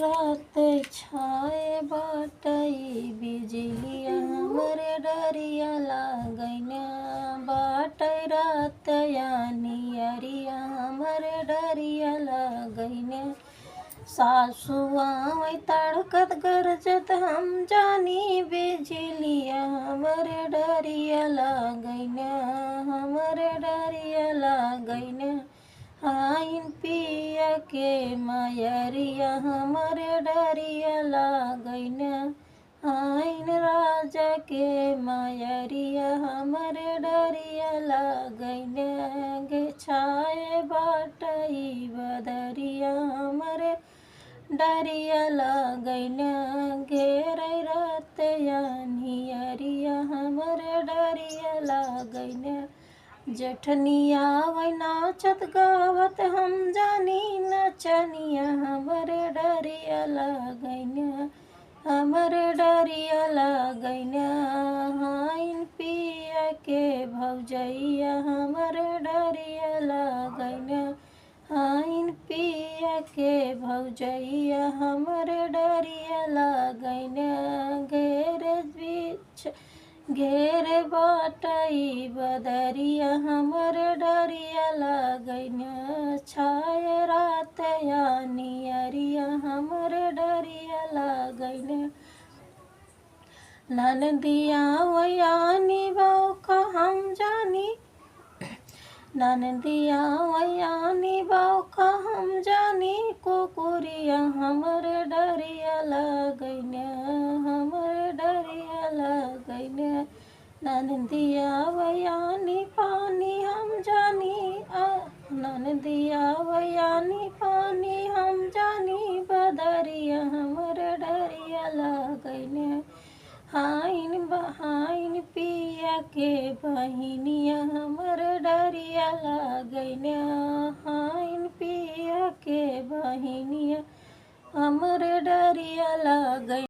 रात छाए बाटई बिजलिया हमरे डरिया लागैन बाटई रात यानियरिया हमरे डरिया लागैन सासु आवै तड़कत गरजत हम जानी बिजलिया हमरे डरिया लागैन हमरे डरिया लागैन आइन पिया के मयरिया हमरे डरिया लागैन आइन राजा के मयरिया हमरे डरिया लागैन गे छाए बाटई बदरिया हमरे डरिया लागैन घेरै रात यानियरिया हमरे डरिया लागैन जेठनिया वै नाचत गावत हम जानी नचनिया हमरे डरिया लागैन हमरे डरिया लागैन आइन पिया के भौजैया हमरे डरिया लागैन आइन पिया के भौजैया हमरे डरिया लागैन घेरे बाटई बदरिया हमरे डरिया लागैन छाए रात यानियरिया हमरे डरिया लागैन ननदिया वयानी बौका हम जानी ननदिया वयानी बौका हम जानी कुकुरिया हमरे डरिया लागैन हमरे डरिया लागैन ननदिया वयानी पानी हम जानी ननदिया वयानी पानी हम जानी बदरिया हमरे डरिया लागैन हाइन पिया के बहिनिया हमरे डरिया लागैन हाइन पिया के बहिनिया हमरे डरिया लागैन।